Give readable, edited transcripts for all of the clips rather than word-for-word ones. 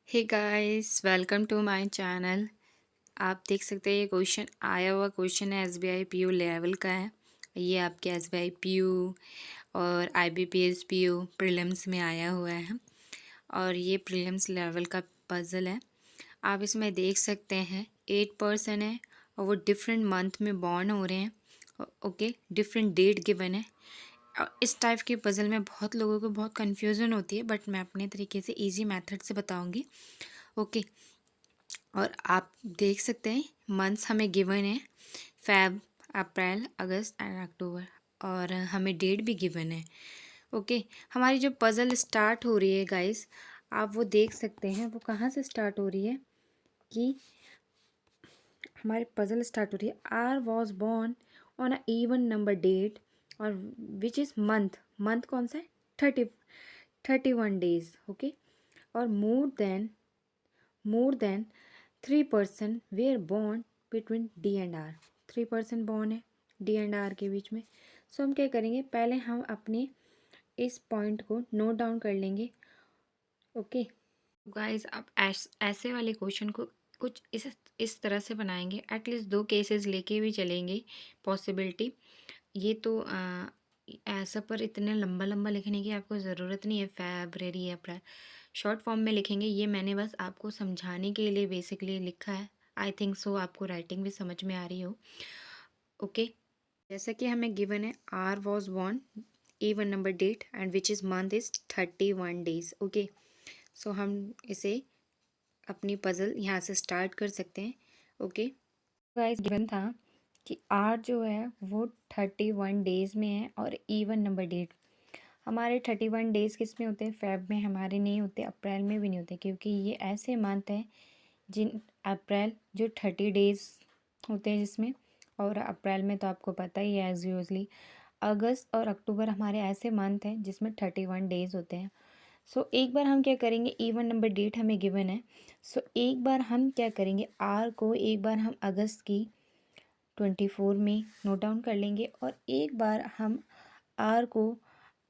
Hey guys, welcome to my channel. आप देख सकते हैं ये क्वेश्चन आया हुआ क्वेश्चन है एसबीआई पीयू लेवल का है। ये आपके एसबीआई पीयू और आईबीपीएस पीयू प्रीलिम्स में आया हुआ है और ये प्रीलिम्स लेवल का पजल है। आप इसमें देख सकते हैं 8 पर्सन है और वो डिफरेंट मंथ में बॉर्न हो रहे हैं। ओके, डिफरेंट डेट गिवन है। इस टाइप के पज़ल में बहुत लोगों को बहुत कन्फ्यूज़न होती है, बट मैं अपने तरीके से इजी मेथड से बताऊंगी। ओके, और आप देख सकते हैं मंथ्स हमें गिवन है Feb, April, August and October, और हमें डेट भी गिवन है। ओके, हमारी जो पज़ल स्टार्ट हो रही है गाइस, आप वो देख सकते हैं वो कहाँ से स्टार्ट हो रही है कि हमारी पज़ल स्टार्ट हो रही है R was born on a even number date और विच इज़ मंथ कौन सा है 31 डेज। ओके, और more than 3 person were born between D and R. 3 person born है डी एंड आर के बीच में। सो हम क्या करेंगे, पहले हम अपने इस पॉइंट को नोट डाउन कर लेंगे। ओके गाइस, आप ऐसे वाले क्वेश्चन को कुछ इस तरह से बनाएंगे, एटलीस्ट 2 केसेस लेके भी चलेंगे पॉसिबिलिटी। ये तो ऐसा पर इतने लंबा लंबा लिखने की आपको ज़रूरत नहीं है। फेब्रवरी, अप्रैल शॉर्ट फॉर्म में लिखेंगे। ये मैंने बस आपको समझाने के लिए बेसिकली लिखा है। आई थिंक सो आपको राइटिंग भी समझ में आ रही हो। ओके, जैसा कि हमें गिवन है R was born even number date and which is month is 31 days. Okay, so हम इसे अपनी पज़ल यहाँ से स्टार्ट कर सकते हैं। ओके गाइस, गिवन था कि आर जो है वो 31 डेज में है और इवन नंबर डेट। हमारे 31 डेज किस में होते हैं, फेब में हमारे नहीं होते, अप्रैल में भी नहीं होते, क्योंकि ये ऐसे मंथ हैं जिन अप्रैल जो 30 डेज होते हैं जिसमें, और अप्रैल में तो आपको पता ही है एज यूजली। अगस्त और अक्टूबर हमारे ऐसे मंथ हैं जिसमें 31 डेज होते हैं। सो एक बार हम क्या करेंगे, इवन नंबर डेट हमें गिवन है। सो एक बार हम क्या करेंगे, आर को एक बार हम अगस्त की 24 में नोट डाउन कर लेंगे और एक बार हम आर को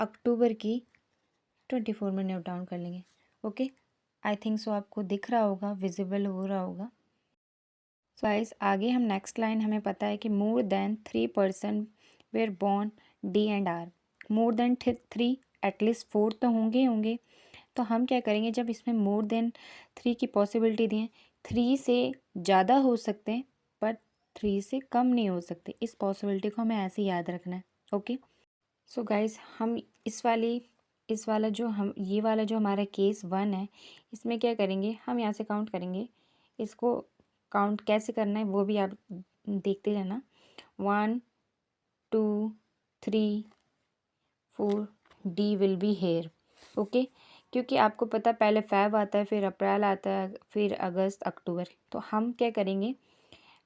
अक्टूबर की 24 में नोट डाउन कर लेंगे। ओके, आई थिंक सो आपको दिख रहा होगा, विजिबल हो रहा होगा। सो गाइस, आगे हम नेक्स्ट लाइन, हमें पता है कि more than 3 person were born D and R. More than 3, at least 4 तो होंगे ही होंगे। तो हम क्या करेंगे, जब इसमें मोर देन 3 की पॉसिबिलिटी दी है, 3 से ज़्यादा हो सकते हैं पर 3 से कम नहीं हो सकते। इस पॉसिबिलिटी को हमें ऐसे याद रखना है। ओके, सो गाइस, हम इस वाला जो हम ये वाला जो हमारा केस 1 है, इसमें क्या करेंगे, हम यहाँ से काउंट करेंगे। इसको काउंट कैसे करना है वो भी आप देखते रहना। 1 2 3 4 D will be here. Okay, क्योंकि आपको पता पहले फेब आता है, फिर अप्रैल आता है, फिर अगस्त, अक्टूबर। तो हम क्या करेंगे,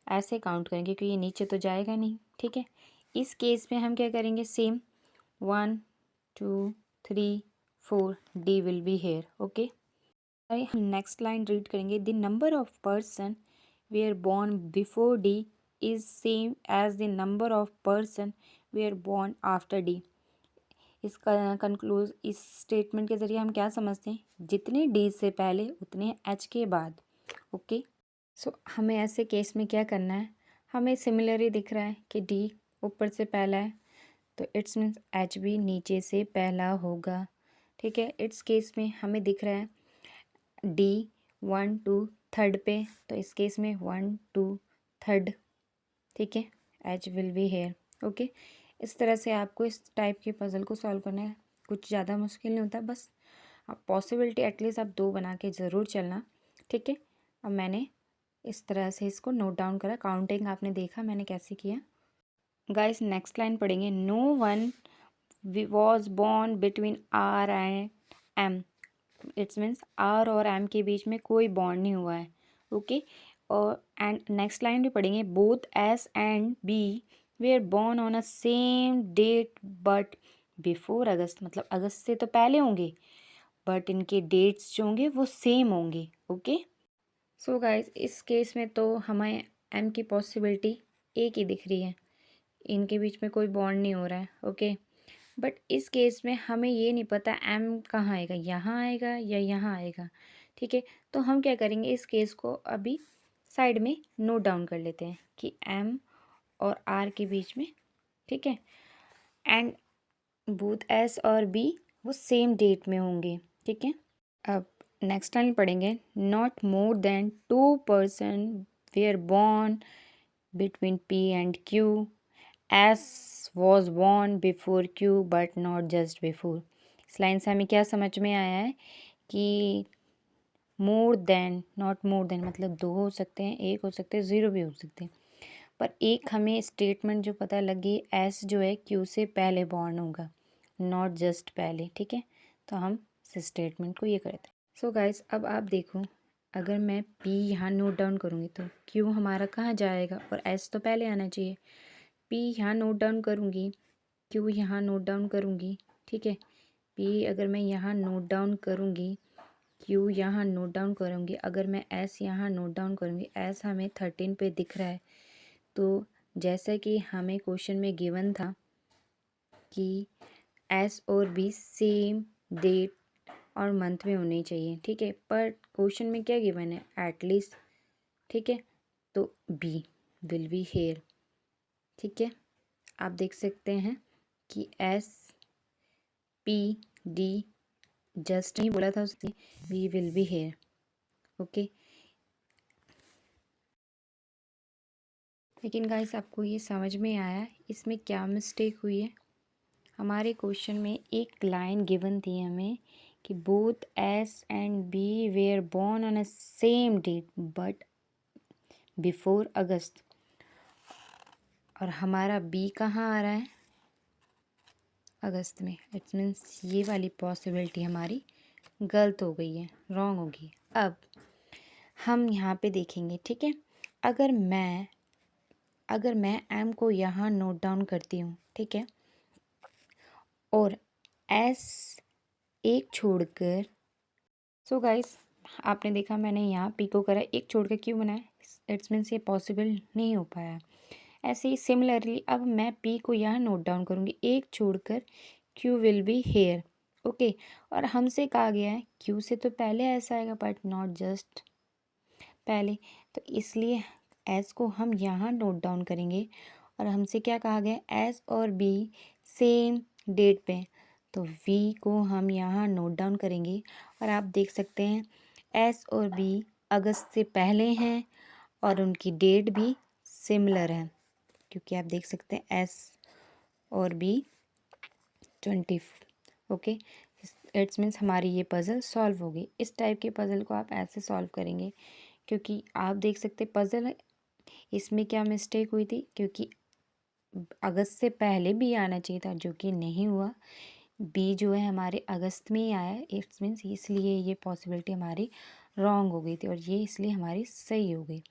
ऐसे काउंट करेंगे क्योंकि ये नीचे तो जाएगा नहीं। ठीक है, इस केस में हम क्या करेंगे, same 1 2 3 4 D will be here. Okay, हम नेक्स्ट लाइन रीड करेंगे, the number of person were born before D is same as the number of person were born after D. इसका कंक्लूज इस स्टेटमेंट के ज़रिए हम क्या समझते हैं, जितने डी से पहले उतने एच के बाद। ओके, सो हमें ऐसे केस में क्या करना है, हमें सिमिलर ही दिख रहा है कि डी ऊपर से पहला है तो इट्स मीन्स एच भी नीचे से पहला होगा। ठीक है, इट्स केस में हमें दिख रहा है डी 1 2 3rd पे, तो इस केस में 1 2 3rd। ठीक है, H will be here. Okay, इस तरह से आपको इस टाइप के पज़ल को सॉल्व करना है। कुछ ज़्यादा मुश्किल नहीं होता, बस आप पॉसिबिलिटी एटलीस्ट आप 2 बना के ज़रूर चलना। ठीक है, अब मैंने इस तरह से इसको नोट डाउन करा, काउंटिंग आपने देखा मैंने कैसे किया। गाइस, नेक्स्ट लाइन पढ़ेंगे, no one was born between R and M. It's means R और एम के बीच में कोई बॉन्ड नहीं हुआ है। ओके, और एंड नेक्स्ट लाइन भी पढ़ेंगे, both S and B were born on a same date but before August. मतलब अगस्त से तो पहले होंगे बट इनके डेट्स जो होंगे वो सेम होंगे। ओके, सो गाइस, इस केस में तो हमें एम की पॉसिबिलिटी एक ही दिख रही है, इनके बीच में कोई बॉन्ड नहीं हो रहा है। ओके, बट इस केस में हमें ये नहीं पता एम कहाँ आएगा, यहाँ आएगा या यहाँ आएगा। ठीक है, तो हम क्या करेंगे, इस केस को अभी साइड में नोट डाउन कर लेते हैं कि एम और आर के बीच में, ठीक है, एंड बोथ एस और बी वो सेम डेट में होंगे, ठीक है। अब नेक्स्ट लाइन पढ़ेंगे, not more than 2% were born between P and Q, S was born before Q but not just before. इस लाइन से हमें क्या समझ में आया है कि more than, not more than मतलब दो हो सकते हैं, एक हो सकते हैं, ज़ीरो भी हो सकते हैं, पर एक हमें स्टेटमेंट जो पता लगी, एस जो है क्यू से पहले बॉर्न होगा, नॉट जस्ट पहले, ठीक है। तो हम इस स्टेटमेंट को ये करते हैं। सो गाइस, अब आप देखो, अगर मैं पी यहाँ नोट डाउन करूँगी तो क्यू हमारा कहाँ जाएगा, और एस तो पहले आना चाहिए। पी यहाँ नोट डाउन करूँगी, क्यू यहाँ नोट डाउन करूँगी, ठीक है। पी अगर मैं यहाँ नोट डाउन करूँगी, क्यू यहाँ नोट डाउन करूँगी, अगर मैं एस यहाँ नोट डाउन करूँगी, एस हमें 13 पे दिख रहा है, तो जैसा कि हमें क्वेश्चन में गिवन था कि एस और बी सेम डेट और मंथ में होने चाहिए, ठीक है, पर क्वेश्चन में क्या गिवन है, एटलीस्ट, ठीक है, तो बी विल बी हेयर, ठीक है। आप देख सकते हैं कि एस पी डी जस्ट नहीं बोला था उसने, we will be here, okay. लेकिन गाइस, आपको ये समझ में आया इसमें क्या मिस्टेक हुई है। हमारे क्वेश्चन में एक लाइन गिवन थी हमें कि both S and B were born on a same date but before August, और हमारा बी कहाँ आ रहा है, अगस्त में। इट्स मीन्स ये वाली पॉसिबिलिटी हमारी गलत हो गई है, रॉन्ग होगी। अब हम यहाँ पे देखेंगे, ठीक है, अगर मैं एम को यहाँ नोट डाउन करती हूँ, ठीक है, और एस एक छोड़कर, सो गाइस, आपने देखा मैंने यहाँ पी को करा, एक छोड़कर क्यों बनाया, इट्स मीन्स ये पॉसिबल नहीं हो पाया। ऐसे ही सिमिलरली अब मैं पी को यहाँ नोट डाउन करूँगी, एक छोड़कर Q will be here, okay. और हमसे कहा गया है क्यू से तो पहले ऐसा आएगा बट नॉट जस्ट पहले, तो इसलिए एस को हम यहाँ नोट डाउन करेंगे, और हमसे क्या कहा गया, एस और बी सेम डेट पे, तो वी को हम यहाँ नोट डाउन करेंगे। और आप देख सकते हैं एस और बी अगस्त से पहले हैं और उनकी डेट भी सिमिलर है, क्योंकि आप देख सकते हैं एस और बी 20, ओके। इट्स मीन्स हमारी ये पज़ल सॉल्व होगी। इस टाइप के पज़ल को आप ऐसे सॉल्व करेंगे, क्योंकि आप देख सकते पज़ल इसमें क्या मिस्टेक हुई थी, क्योंकि अगस्त से पहले बी आना चाहिए था जो कि नहीं हुआ, बी जो है हमारे अगस्त में ही आया, इट्स मीन्स इसलिए ये पॉसिबिलिटी हमारी रॉन्ग हो गई थी और ये इसलिए हमारी सही हो गई।